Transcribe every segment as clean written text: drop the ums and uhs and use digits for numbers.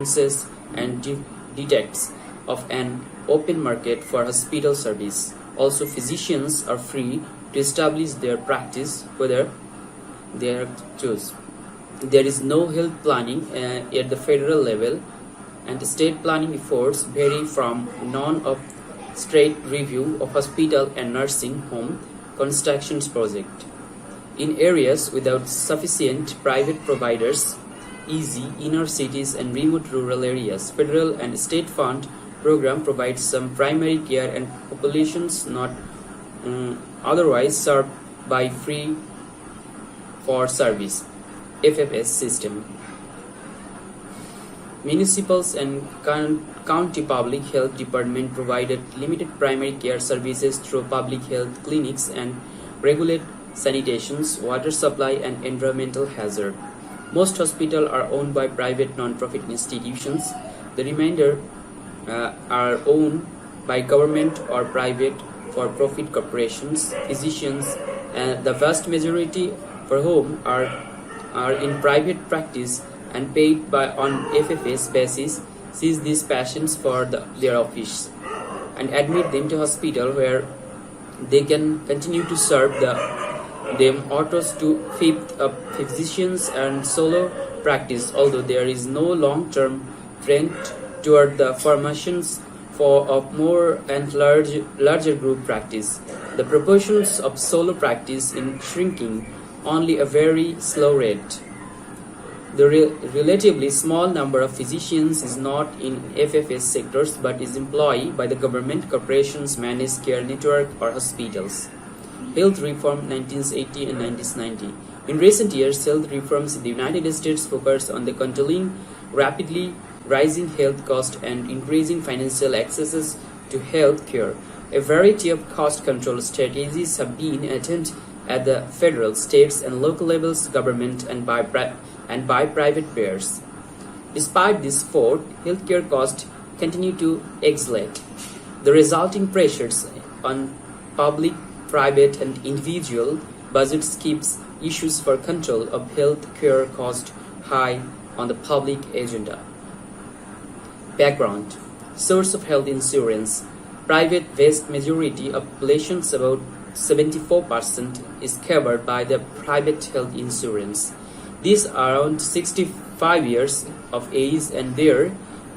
senses and detects of an open market for hospital service. Also, physicians are free to establish their practice whether they are choose. There is no health planning at the federal level, and state planning efforts vary from non-of-state review of hospital and nursing home construction project. In areas without sufficient private providers, e.g. inner cities and remote rural areas, federal and state fund program provides some primary care and populations not otherwise served by free for service FFS system. Municipals and county public health department provided limited primary care services through public health clinics and regulate sanitations, water supply, and environmental hazard. Most hospitals are owned by private non-profit institutions. The remainder are owned by government or private for-profit corporations. Physicians, the vast majority for whom are in private practice and paid on FFS basis, seize these patients for their office and admit them to hospital where they can continue to serve them autos to physicians and solo practice, although there is no long-term trend toward the formations of more and larger group practice. The proportions of solo practice is shrinking only a very slow rate. The relatively small number of physicians is not in FFS sectors but is employed by the government, corporations, managed care network, or hospitals. Health reform 1980 and 1990. In recent years, health reforms in the United States focus on the controlling rapidly rising health costs and increasing financial accesses to health care. A variety of cost control strategies have been attempted at the federal, states, and local levels government and by private payers. Despite this effort, healthcare costs continue to escalate. The resulting pressures on public, private, and individual budgets keeps issues for control of health care costs high on the public agenda. Background: source of health insurance. Private vast majority of populations, about 74%, is covered by the private health insurance. These are around 65 years of age and their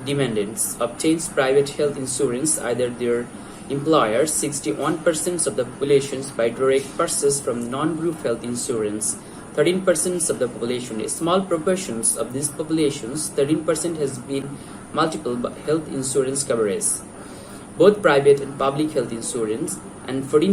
dependents obtains private health insurance, either their employers. 61% of the population by direct purchase from non-group health insurance. 13% of the population, a small proportions of these populations, 13% has been multiple health insurance coverage, both private and public health insurance, and 14%